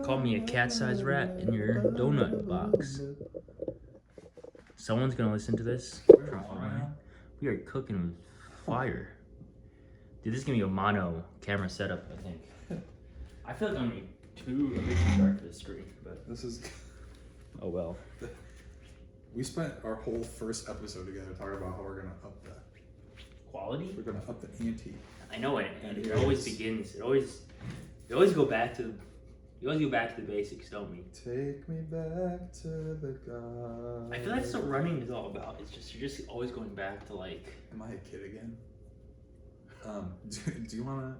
Call me a cat-sized rat in your donut box. Someone's gonna listen to this. We are cooking with fire. Dude, this is gonna be a mono camera setup, I think. I feel like I'm gonna be too dark for this screen, but this is. Oh well. We spent our whole first episode together talking about how we're gonna up the quality. We're gonna up the ante. I know it, and it always begins. You always go back to. You always go back to the basics, don't we? Take me back to the God. I feel like that's what running is all about. It's just you're just always going back to like. Am I a kid again? Do you wanna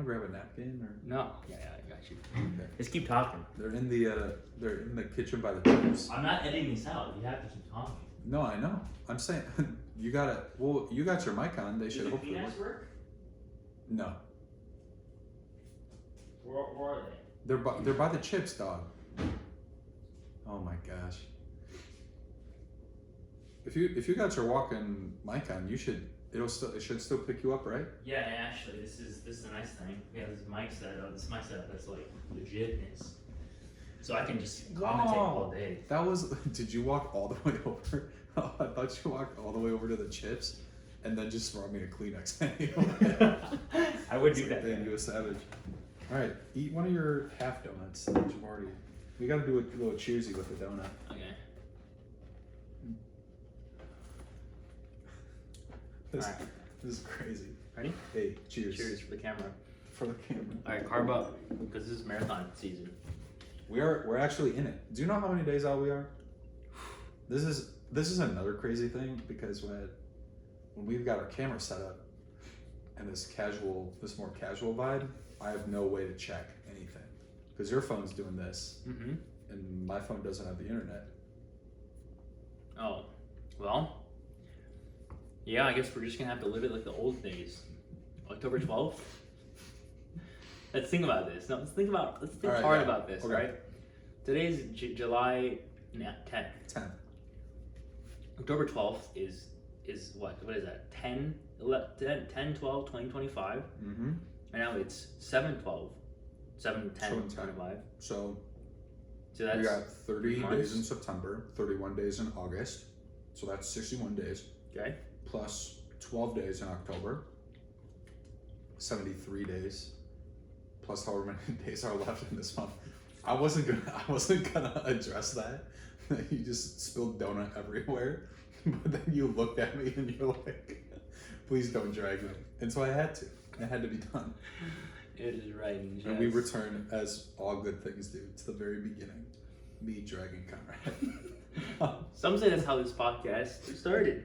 grab a napkin or? No. Yeah, I got you. Okay. Just keep talking. They're in the kitchen by the chips. I'm not editing this out. You have to keep talking. No, I know. I'm saying you got your mic on. They should hopefully work. No. Where are they? They're by the chips, dog. Oh my gosh. If you got your walking mic on, it should still pick you up, right? Yeah, actually, this is a nice thing. We have this mic setup. This mic setup that's like legitness. So I can just commentate all day. That was. Did you walk all the way over? Oh, I thought you walked all the way over to the chips, and then just brought me a Kleenex. I would do that. Then you a savage. All right, eat one of your half donuts that you've already. We got to do a little cheersy with the donut. Okay. This is crazy. Ready? Hey, cheers. Cheers for the camera. For the camera. All right, carb up because this is marathon season. We're actually in it. Do you know how many days out we are? This is another crazy thing because when we've got our camera set up and this more casual vibe, I have no way to check anything because your phone's doing this and my phone doesn't have the internet. Oh, well. Yeah, I guess we're just gonna have to live it like the old days. October 12th. Let's think about this. No, let's think hard about this, okay. right? Today's July 10th. 10th. October 12th is what? What is that? 10, 12, 2025. Mm-hmm. And now it's 7/12, 7/10/25. So that's we got 30 months. days in September, 31 days in August. So that's 61 days. Okay. Plus 12 days in October. 73 days. Plus however many days are left in this month. I wasn't gonna address that. You just spilled donut everywhere. But then you looked at me and you're like, please don't drag me. And so I had to. It had to be done. It is right. And we return as all good things do to the very beginning. Me dragging Conrad. Some say that's how this podcast started.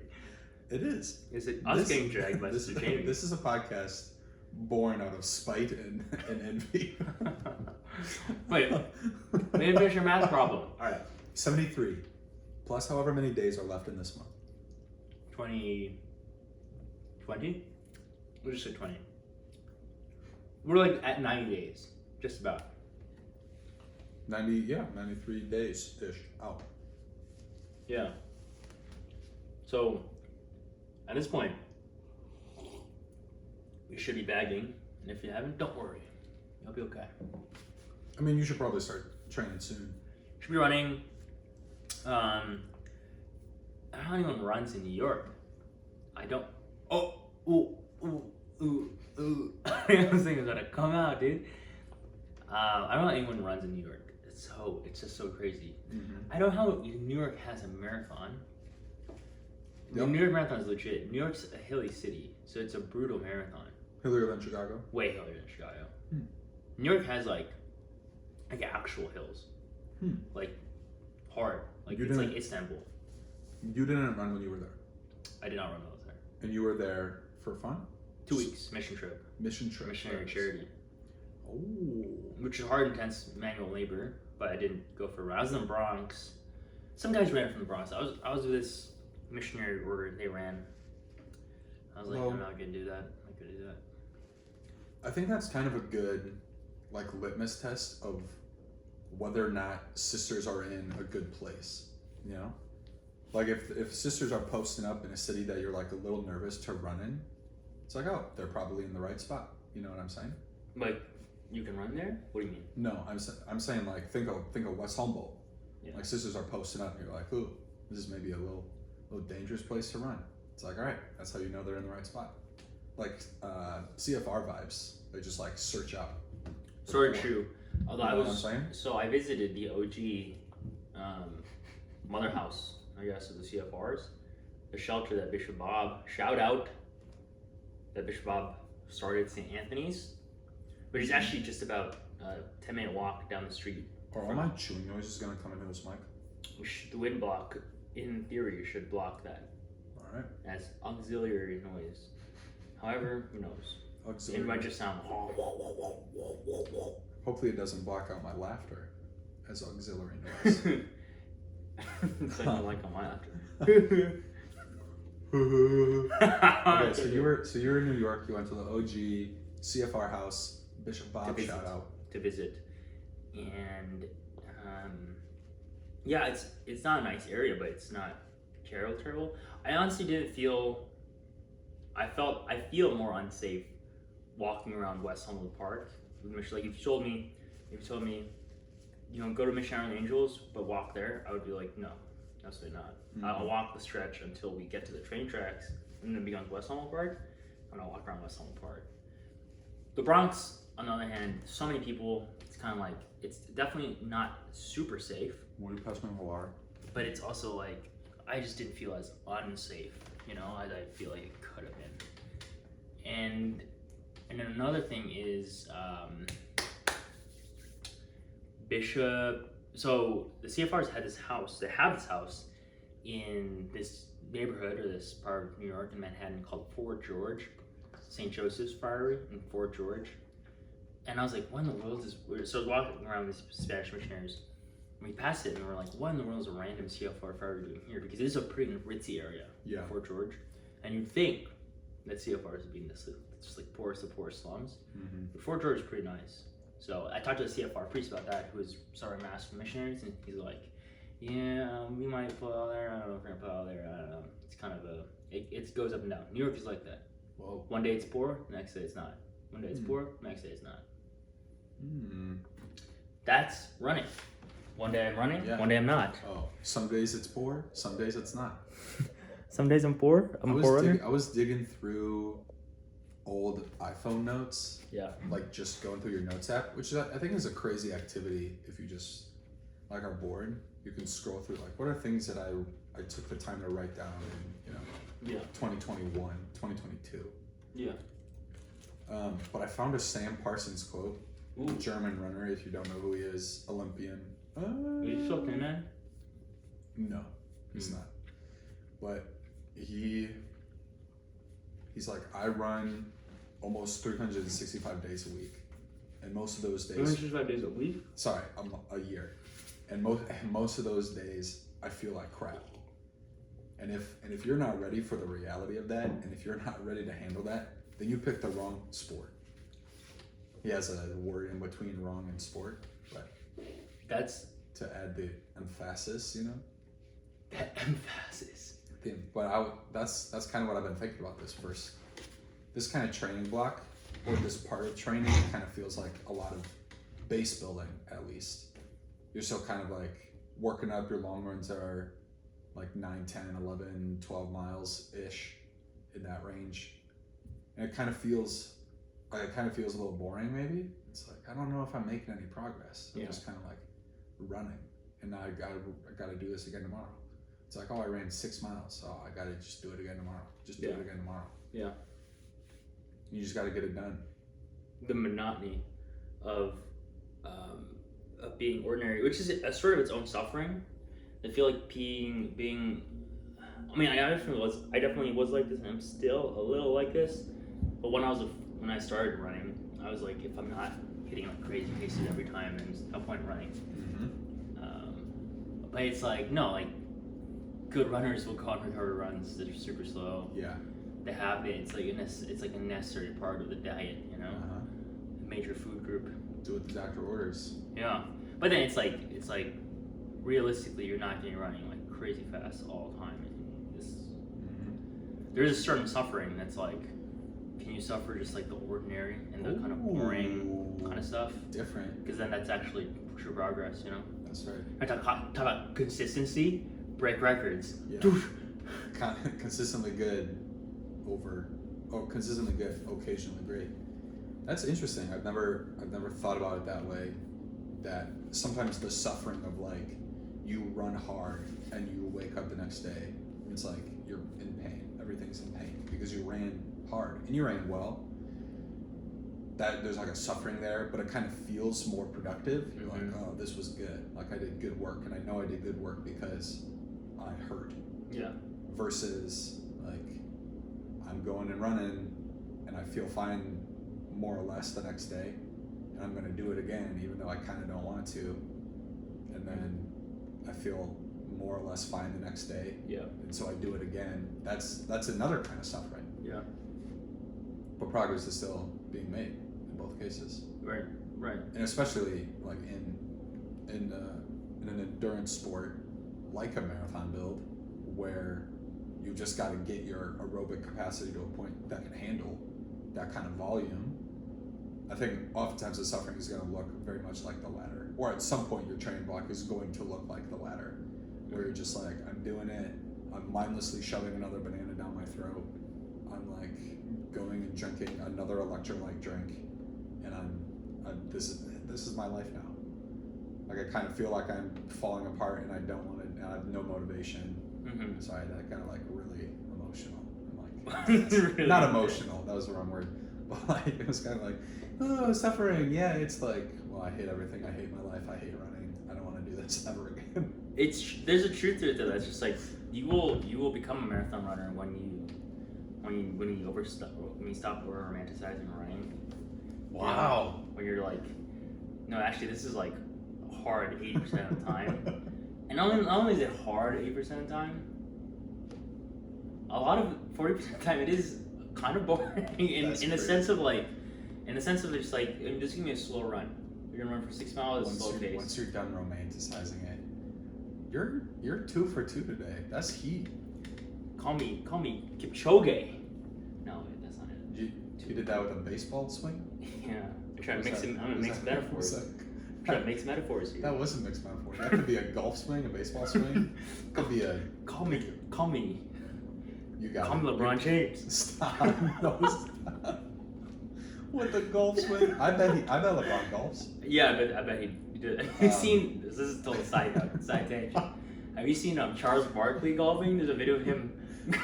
It is. Is it us getting dragged by Mr. Jamie? This is a podcast born out of spite and envy. Wait, maybe finish your math problem. All right. 73 plus however many days are left in this month. 20? We'll just say 20. We're like at 90 days, just about. 93 days-ish out. Yeah. So, at this point, we should be bagging, and if you haven't, don't worry. You'll be okay. I mean, you should probably start training soon. Should be running. I don't know anyone runs in New York. I don't. Oh, ooh. I was thinking it was gonna come out, dude. I don't know anyone runs in New York. It's just so crazy. Mm-hmm. I don't know how New York has a marathon. The New York Marathon is legit. New York's a hilly city, so it's a brutal marathon. Hillier than Chicago? Way hillier than Chicago. New York has like actual hills. Like hard. Like it's like Istanbul. You didn't run when you were there? I did not run when I was there. And you were there for fun? 2 weeks, mission trip. Missionary charity. Oh. Which is hard, intense manual labor, but I didn't go for a run. I was in the Bronx. Some guys ran from the Bronx. I was with this missionary order, they ran. I was like, I'm not gonna do that. I'm not gonna do that. I think that's kind of a good like litmus test of whether or not sisters are in a good place, you know? Like if sisters are posting up in a city that you're like a little nervous to run in, it's like, oh, they're probably in the right spot. You know what I'm saying? Like You can run there? What do you mean? No, I'm saying like think of West Humboldt. Yeah. Like sisters are posting up, and you're like, ooh, this is maybe a little dangerous place to run. It's like, all right, that's how you know they're in the right spot. Like CFR vibes, they just like search out. Sort of true. Although You know what I'm saying? So I visited the OG mother house, I guess, of the CFRs, the shelter that Bishop Bob, shout out, that Bishop Bob started St. Anthony's, which is actually just about a 10-minute walk down the street. Are all my chewing noises gonna come into this mic? The wind block, in theory, should block that All right. as auxiliary noise. However, who knows? Auxiliary. It might just sound. Hopefully it doesn't block out my laughter as auxiliary noise. It's like I like on my laughter. Okay, so you were in New York. You went to the OG CFR house. Bishop Bob, shout out. To visit, and yeah, it's not a nice area, but it's not terrible. I honestly didn't feel. I feel more unsafe walking around West Humboldt Park. Like if you told me, you know, go to OLAAngels, but walk there, I would be like, no, absolutely not. Mm-hmm. I'll walk the stretch until we get to the train tracks, and then becomes West Humboldt Park, and I'll walk around West Humboldt Park. The Bronx, on the other hand, so many people. It's kind of like it's definitely not super safe. Will you pass me the water? But it's also like I just didn't feel as unsafe, you know, as I feel like it could have been. And then another thing is Bishop. So the CFRs had this house. They have this house in this neighborhood or this part of New York in Manhattan called Fort George, St. Joseph's Friary in Fort George. And I was like, what in the world is weird? So I was walking around with these Spanish missionaries. We passed it and we're like, what in the world is a random CFR Friary doing here? Because it is a pretty ritzy area, Fort George. And you'd think that CFRs would be in this just like poorest of poor slums. Mm-hmm. But Fort George is pretty nice. So I talked to the CFR priest about that, who was sorry mass for missionaries, and he's like, yeah, we might put out there. I don't know if we're gonna put out there. I don't know. It's kind of it goes up and down. New York is like that. Whoa. One day it's poor, next day it's not. One day it's poor, next day it's not. That's running. One day I'm running, one day I'm not. Oh, some days it's poor, some days it's not. Some days I'm poor. I'm a poor runner. I was digging through old iPhone notes. Yeah. Like just going through your notes app, which I think is a crazy activity if you just like are bored. You can scroll through like what are things that I took the time to write down in 2021, 2022. Yeah. But I found a Sam Parsons quote. Ooh. German runner, if you don't know who he is, Olympian. Are you still in that? No, he's not. But he's like, I run almost 365 days a week, and most of those days. 365 days a week? Sorry, a year, and most of those days I feel like crap. And if you're not ready for the reality of that, and if you're not ready to handle that, then you picked the wrong sport. He has a word in between wrong and sport, but that's to add the emphasis, you know. That emphasis. But that's kind of what I've been thinking about this kind of training block, or this part of training. It kind of feels like a lot of base building, at least. You're still kind of like working up. Your long runs are like 9, 10, 11, 12 miles ish in that range, and it kind of feels a little boring. Maybe it's like I don't know if I'm making any progress. I'm just kind of like running, and now I gotta do this again tomorrow. It's like, oh, I ran 6 miles. Oh, I gotta just do it again tomorrow. Just do it again tomorrow. Yeah. You just gotta get it done. The monotony of being ordinary, which is a sort of its own suffering. I feel like being. I mean, I definitely was like this, and I'm still a little like this. But when I started running, I was like, if I'm not hitting like crazy paces every time, then there's no point in running. But it's like like good runners will go on recovery runs that are super slow. Yeah. They have it. It's like a necessary part of the diet, you know. A major food group. Do what the doctor orders. Yeah, but then it's like realistically, you're not getting running like crazy fast all the time. There's a certain suffering that's like, Can you suffer just like the ordinary and the kind of boring kind of stuff? Different. Because then that's actually true progress, you know? That's right. I talk about consistency, break records. Yeah. Consistently good consistently good, occasionally great. That's interesting. I've never thought about it that way. That sometimes the suffering of like you run hard and you wake up the next day, it's like you're in pain. Everything's in pain because you ran hard and you ran well. That there's like a suffering there, but it kind of feels more productive. You're like, oh, this was good. Like I did good work, and I know I did good work because I hurt. Yeah. Versus like I'm going and running, and I feel fine more or less the next day, and I'm gonna do it again, even though I kind of don't want to, and then I feel more or less fine the next day. Yeah. And so I do it again. That's another kind of suffering. Yeah. But progress is still being made in both cases. Right. Right. And especially like in an endurance sport like a marathon build, where you just got to get your aerobic capacity to a point that can handle that kind of volume. I think oftentimes the suffering is going to look very much like the ladder, or at some point your training block is going to look like the ladder, where you're just like, I'm doing it, I'm mindlessly shoving another banana down my throat, I'm like going and drinking another electrolyte drink, and this is my life now. Like I kind of feel like I'm falling apart, and I don't want to, and I have no motivation. Mm-hmm. So I got like really emotional. I'm like, Really? not emotional, that was the wrong word. But like, it was kind of like, oh, suffering. Yeah, it's like, well, I hate everything. I hate my life. I hate running. I don't want to do this ever again. There's a truth to it though. That's just like you will become a marathon runner when you stop romanticizing running. Wow. You know, when you're like, no, actually, this is like hard 80% of the time. And not only is it hard 80% of the time, a lot of 40% of the time it is kind of boring in the sense of like, just like, just give me a slow run. You're gonna run for 6 miles, slow pace. Once you're done romanticizing it, you're 2 for 2 today. That's heat. Call me Kipchoge. No, that's not it. You did that with a baseball swing? Yeah. I'm trying to mix metaphors. Trying to mix metaphors here. That was a mixed metaphor. That could be a golf swing, a baseball swing. Could be a. Call me. You got Call me LeBron James. Stop. No, stop. With the golf swing. I bet LeBron golfs. Yeah, I bet he did. Have you seen? This is still a side tangent. Have you seen Charles Barkley golfing? There's a video of him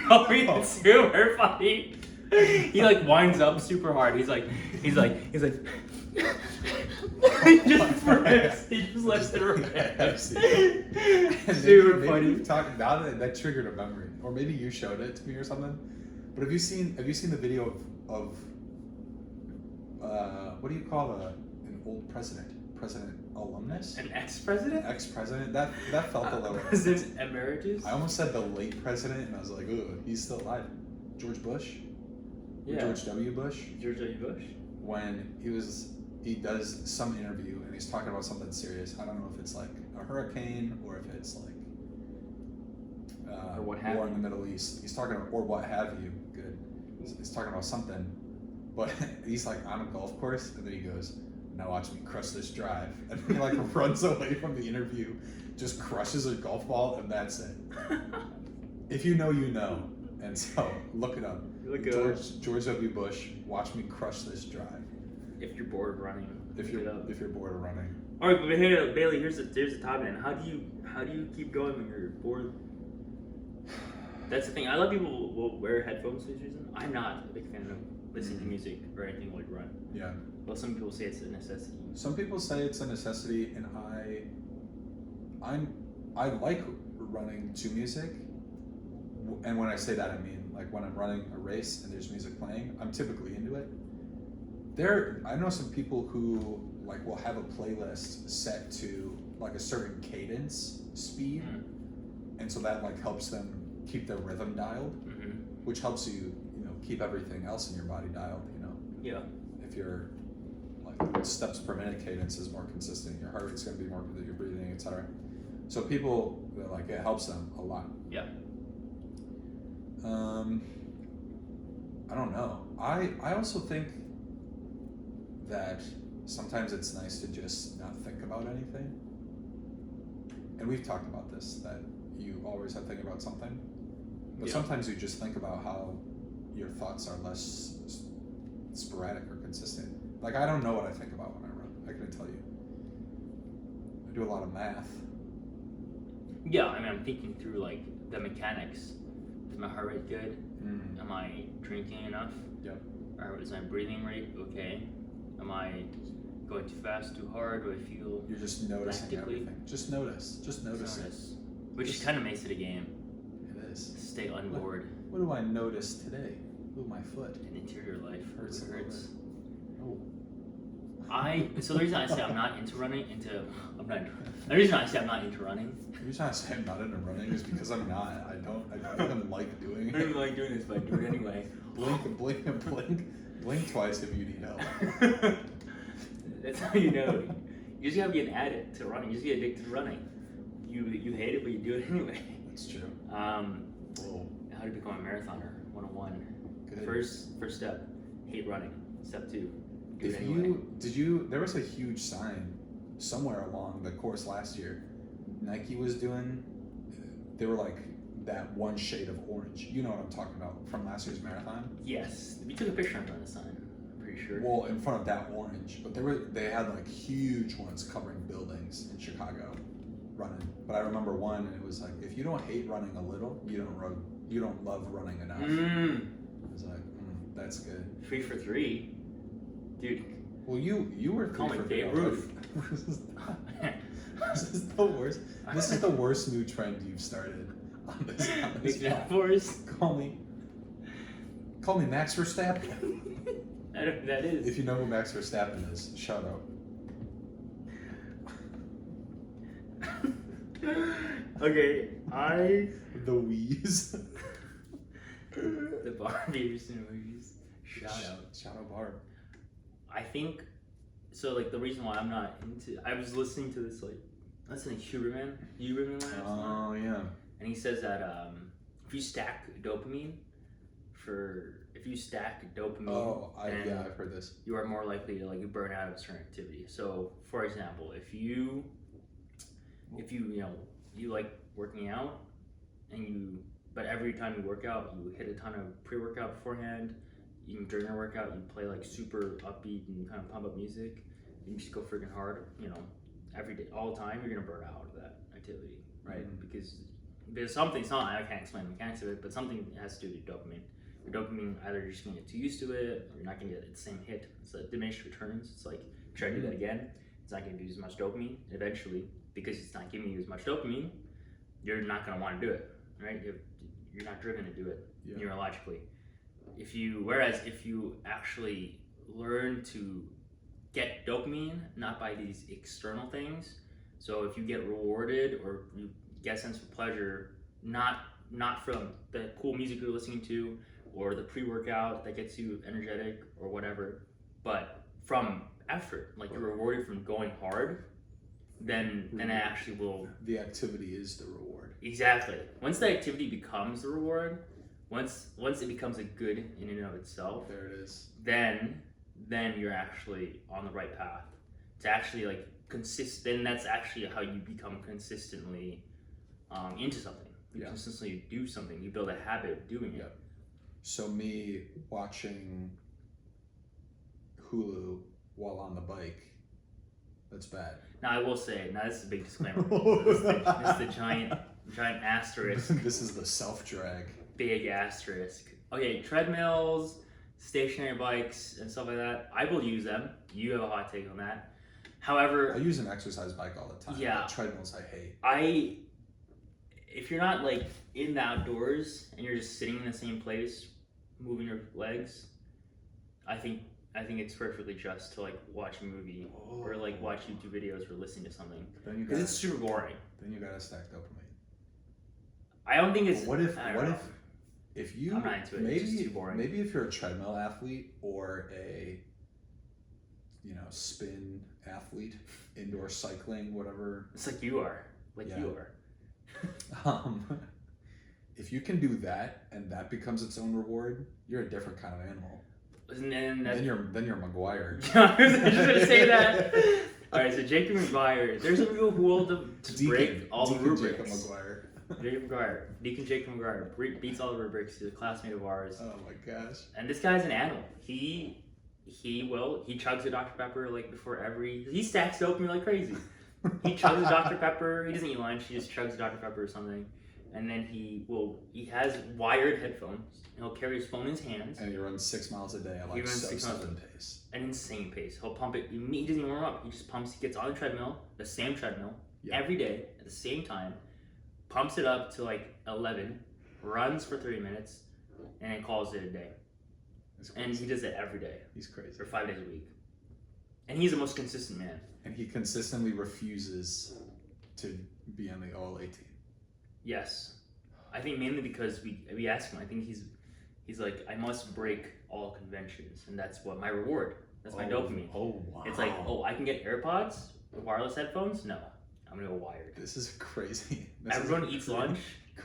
golfing. It's super funny. He like winds up super hard. He's like. He just rips. He just lets it rip. Super funny. Maybe talking about it, that triggered a memory, or maybe you showed it to me or something. But have you seen the video of what do you call an old president alumnus? An ex-president? Ex-president. That felt a little. President emeritus? I almost said the late president, and I was like, ooh, he's still alive. George Bush. Yeah. George W. Bush. George W. Bush. When he does some interview and he's talking about something serious. I don't know if it's like a hurricane or if it's like or what have war in the Middle East. He's talking about, or what have you. Good. He's talking about something, but he's like on a golf course, and then he goes, "Now watch me crush this drive," and he like runs away from the interview, just crushes a golf ball, and that's it. If you know, you know. And so look it up. George W. Bush, watch me crush this drive. If you're bored of running. If you're bored of running. All right, but here, Bailey, here's the top end. How do you keep going when you're bored? That's the thing. A lot of people will wear headphones for this reason. I'm not a big fan of listening to music or anything like run. Yeah. Well, some people say it's a necessity. Some people say it's a necessity, and I like running to music. And when I say that, I mean like when I'm running a race and there's music playing, I'm typically into it. I know some people who like will have a playlist set to like a certain cadence speed, and so that like helps them keep their rhythm dialed, which helps you keep everything else in your body dialed. Yeah. If your like steps per minute cadence is more consistent, your heart rate's gonna be more consistent, your breathing, etc. So people like it helps them a lot. Yeah. I don't know. I also think that sometimes it's nice to just not think about anything. And we've talked about this, that you always have to think about something. But sometimes you just think about how your thoughts are less sporadic or consistent. Like, I don't know what I think about when I run. I couldn't tell you. I do a lot of math. Yeah, I mean, I'm thinking through like the mechanics. Is my heart rate good? Am I drinking enough? Yep. Or is my breathing rate okay? Am I going too fast, too hard? Do I feel? You're just noticing practically? everything. Just notice. Just notice it. Which kind of makes it a game. It is. Stay on board. What do I notice today? Ooh, my foot. An interior life Hurts a little hurts. Oh. So the reason I say I'm not into running, the reason I say I'm not into running. The reason I say I'm not into running is because I'm not. I don't even like doing it. I don't even like doing this, but I do it anyway. Blink twice if you need help. That's how you know. You just gotta be an addict to running. You just get addicted to running. You hate it, but you do it anyway. That's true. How to become a marathoner 101. Good. First step, hate running. Step 2, do it anyway. There was a huge sign somewhere along the course last year. Nike was doing, they were like that one shade of orange. You know what I'm talking about from last year's marathon? Yes, we took a picture in front of the sign. I'm pretty sure. Well, in front of that orange, but they had like huge ones covering buildings in Chicago running. But I remember one, and it was like, if you don't hate running a little, you don't love running enough. I was like, that's good. 3 for 3, dude. Well, you were 3 Call me for Babe 3. Ruth. This is the worst. This is the worst new trend you've started on this podcast. Call me Max Verstappen. I don't know who that is. If you know who Max Verstappen is, shout out. Okay, The Wheeze. The Barbies and Wheeze. Shout out Barb. I think so. Like the reason why I'm not into, I was listening to this listening to Huberman last night. Oh yeah. And he says that if you stack dopamine, then I've heard this. you are more likely to like burn out of a certain activity. So, for example, if you you like working out, but every time you work out, you hit a ton of pre-workout beforehand. During your workout, you play like super upbeat and kind of pump up music. You just go freaking hard, every day, all the time. You're gonna burn out of that activity, right? Mm-hmm. Because there's something. I can't explain the mechanics of it, but something has to do with dopamine. Your dopamine, either you're just gonna get too used to it, or you're not gonna get the same hit. It's like diminished returns. It's like try to do that again. It's not gonna do as much dopamine. Eventually, because it's not giving you as much dopamine, you're not gonna want to do it, right? You're not driven to do it neurologically. If you actually learn to get dopamine, not by these external things, so if you get rewarded or you get a sense of pleasure, not from the cool music you're listening to or the pre-workout that gets you energetic or whatever, but from effort, like you're rewarded from going hard, then it actually will. The activity is the reward. Exactly. Once the activity becomes the reward, once it becomes a good in and of itself, there it is. Then you're actually on the right path. To actually like then that's actually how you become consistently into something. You consistently do something. You build a habit of doing it. So me watching Hulu while on the bike, that's bad. Now I will say, this is a big disclaimer. This is the giant asterisk. This is the self-drag. Big asterisk. Okay, treadmills, stationary bikes, and stuff like that. I will use them. You have a hot take on that. However, I use an exercise bike all the time. Yeah. Treadmills I hate. If you're not like in the outdoors and you're just sitting in the same place, moving your legs, I think it's perfectly just to like watch a movie or like watch YouTube videos or listen to something. Because it's super boring. Then you gotta stack dopamine. I don't think it's. What if you I'm not into it. It's just too boring. Maybe if you're a treadmill athlete or a spin athlete, indoor cycling, whatever. It's like you are. You are. if you can do that and that becomes its own reward, you're a different kind of animal. And then you're McGuire. I was just gonna say that. All right, so Jacob McGuire. There's some people who will break all the rubrics. Jacob McGuire. Jacob McGuire, Deacon Jacob McGuire beats all the rubrics. He's a classmate of ours. Oh my gosh! And this guy's an animal. He chugs a Dr. Pepper like before he stacks dopamine like crazy. He chugs a Dr. Pepper. He doesn't eat lunch. He just chugs a Dr. Pepper or something. And then he has wired headphones. And he'll carry his phone in his hands. And he runs 6 miles a day at like 7 pace. An insane pace. He'll pump it. He doesn't even warm up. He just pumps. He gets on the treadmill, the same treadmill, every day at the same time. Pumps it up to like 11. Runs for 30 minutes, and then calls it a day. And he does it every day. He's crazy. For 5 days a week. And he's the most consistent man. And he consistently refuses to be on the OLA team. Yes. I think mainly because we ask him. I think he's like, I must break all conventions, and that's what my reward. That's my dopamine. Oh wow. It's like, I can get AirPods, wireless headphones? No. I'm gonna go wired. This is crazy. Everyone eats lunch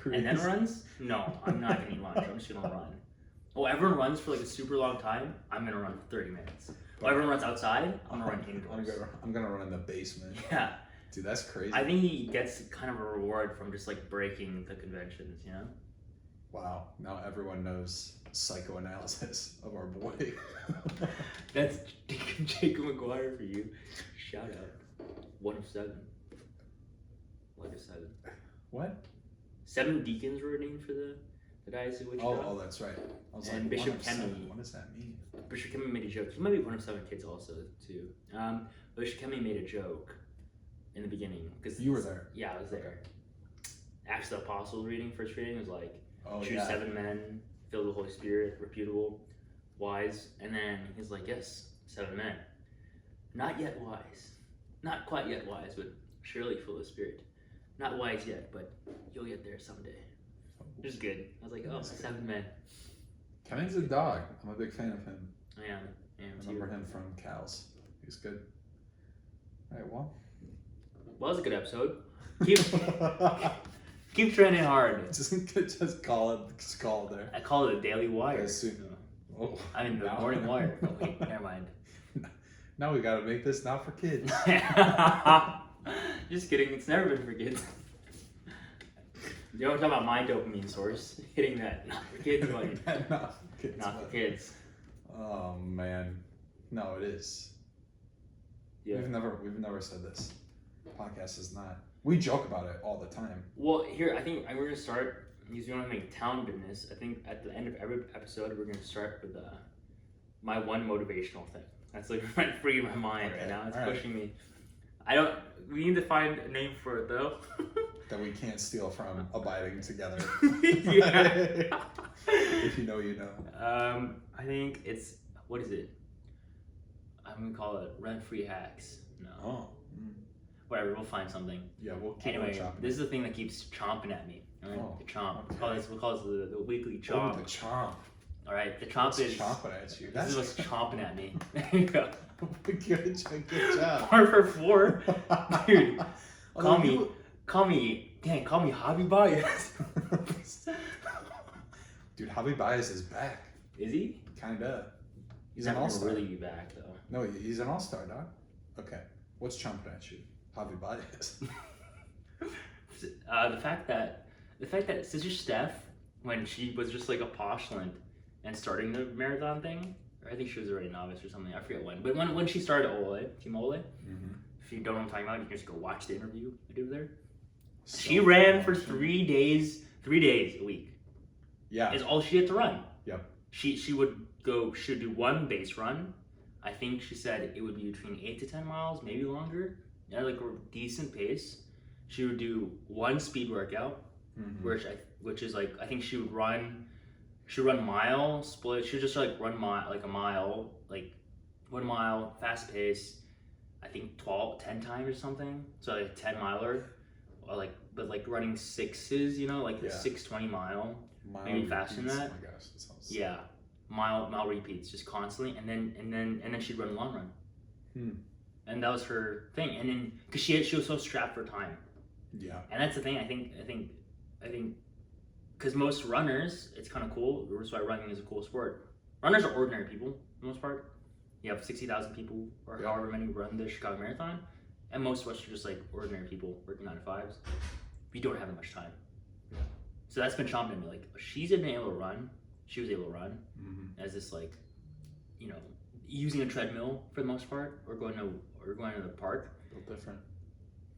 and then runs? No, I'm not gonna eat lunch. I'm just gonna run. Everyone runs for like a super long time. I'm gonna run for 30 minutes. Everyone runs outside. I'm gonna run indoors. I'm gonna run in the basement. Yeah. Dude, that's crazy. I think he gets kind of a reward from just like breaking the conventions, you know? Wow. Now everyone knows psychoanalysis of our boy. That's Jacob McGuire for you. Shout out. 1 of 7. 1 of 7. What? 7 deacons were named for the diocese of Wichita. Oh, that's right. I was and like, Bishop Kemi. What does that mean? Bishop Kemi made a joke. He might be 1 of 7 kids also, too. Bishop Kemi made a joke in the beginning. You were there? Yeah, I was there. Okay. Acts of the Apostles reading, first reading, was like, choose 7 men, filled with the Holy Spirit, reputable, wise. And then he's like, yes, 7 men. Not yet wise. Not quite yet wise, but surely full of Spirit. Not wise yet, but you'll get there someday. It was good. I was like, 7 men. Kemi's a dog. I'm a big fan of him. I am. I remember him from Cows. He's good. All right, well, it was a good episode. Keep trending hard. Just call it there. I call it a daily wire. I mean, the morning wire. Oh, wait, never mind. Now we gotta make this not for kids. Just kidding. It's never been for kids. You know, I'm talking about my dopamine source. Hitting that not for kids button. Not for kids. Oh man, no, it is. Yeah. We've never said this. Podcast is not. We joke about it all the time. Well, here I think we're gonna start because we want to make town business. I think at the end of every episode we're gonna start with my one motivational thing. That's like rent free in my mind right now. It's pushing me. We need to find a name for it though. That we can't steal from abiding together. Yeah. If you know, you know. I think it's, what is it? I'm gonna call it rent free hacks. No. Oh. Whatever, we'll find something. Yeah, we'll keep anyway, this is the thing that keeps chomping at me. All right? The chomp. Okay. We'll call this the weekly chomp. Oh, the chomp. All right, the chomp is chomping at you. This is what's chomping at me. There you go. Good job. 4 for 4, dude. Call me hobby bias. Dude, hobby bias is back. Is he? Kinda. He's not gonna really be back though. No, he's an all-star, dog. Okay, what's chomping at you? Hobby bias. The fact that Sister Steph, when she was just like a postulant and starting the marathon thing, or I think she was already novice or something. I forget when, but when she started OLA, Team OLA. Mm-hmm. If you don't know what I'm talking about, you can just go watch the interview I did with her. So she ran for 3 days a week. Yeah, is all she had to run. Yep. She would do 1 base run. I think she said it would be between 8 to 10 miles, maybe longer. At like a decent pace. She would do 1 speed workout, which is like I think she would run mile split. She would just like run a mile, like 1 mile fast pace. I think 10 times or something. So like 10 miler, or but running 6s, you know, like the 6:20 mile maybe faster than that. Oh my gosh, that sounds... Yeah, mile repeats just constantly, and then she'd run a long run. And that was her thing. And then because she was so strapped for time. Yeah. And that's the thing. I think because most runners, it's kind of cool. That's why running is a cool sport. Runners are ordinary people for the most part. You have 60,000 people or however many run the Chicago Marathon, and most of us are just like ordinary people working 9 to 5s. We don't have that much time. Yeah. So that's been chomping at me. Like she's been able to run. She was able to run as this like, you know, using a treadmill for the most part, or going to the park. A little different.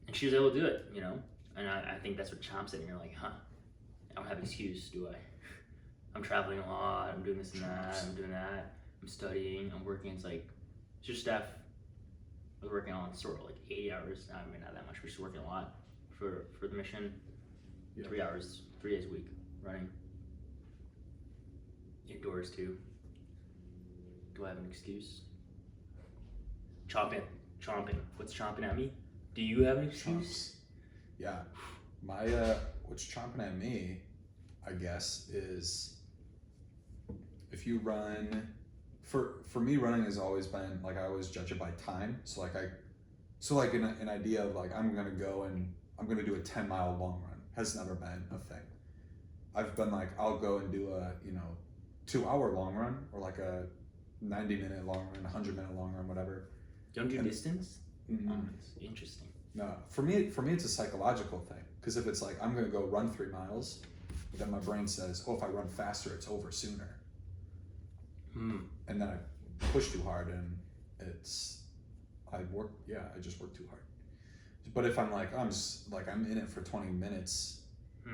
And she was able to do it, you know. And I think that's what chomps at. And you're like, huh? I don't have an excuse, do I? I'm traveling a lot. I'm doing this and that. I'm doing that. I'm studying. I'm working. It's like, it's your staff. I was working on sort of like 80 hours. I mean, not that much. We're just working a lot for the mission. 3 hours, 3 days a week running. Indoors too. Do I have an excuse? Chomping. What's chomping at me? Do you have an excuse? Yeah. My what's chomping at me, I guess, is if you run. For me, running has always been like I always judge it by time. So like an idea of like I'm gonna go and I'm gonna do a 10-mile long run has never been a thing. I've been like I'll go and do a 2-hour long run or like a 90-minute long run, 100-minute long run, whatever. Don't do distance? Interesting. No, for me it's a psychological thing. Because if it's like I'm gonna go run 3 miles, then my brain says, oh, if I run faster, it's over sooner. And then I push too hard, and I just work too hard. But if I'm like I'm in it for 20 minutes,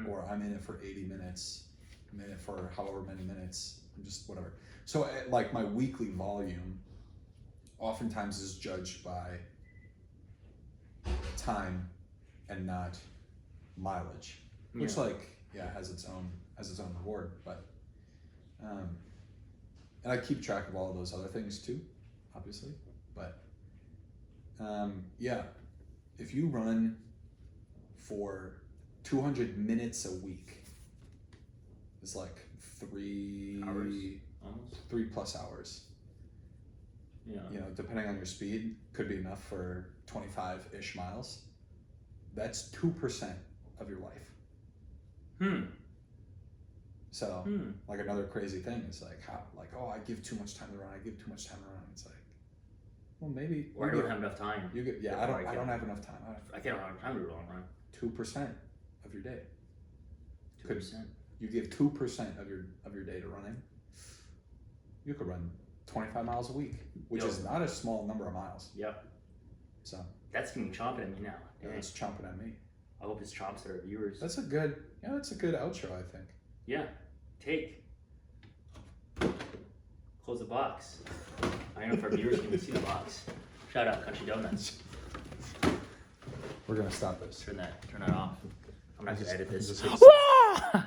or I'm in it for 80 minutes, I'm in it for however many minutes, I'm just whatever. So like my weekly volume oftentimes is judged by time and not mileage, which has its own reward, but and I keep track of all of those other things too, obviously, but if you run for 200 minutes a week, it's like 3 plus hours. Yeah. You know, depending on your speed, could be enough for 25-ish miles. That's 2% of your life. So, like another crazy thing is like how, like, oh, I give too much time to run. It's like, well, maybe. Or I don't have enough time. I don't have enough time. I can't have time to do a long run. 2% of your day. 2%. You give 2% of your day to running. You could run 25 miles a week, which is not a small number of miles. Yep. So that's gonna be chomping at me now. Yeah, it's chomping at me. I hope it's chomps at our viewers. That's a good outro, I think. Yeah. Take. Close the box. I don't know if our viewers can see the box. Shout out Country Donuts. We're gonna stop this. Turn that off. I'm not gonna edit this. Just hit stop.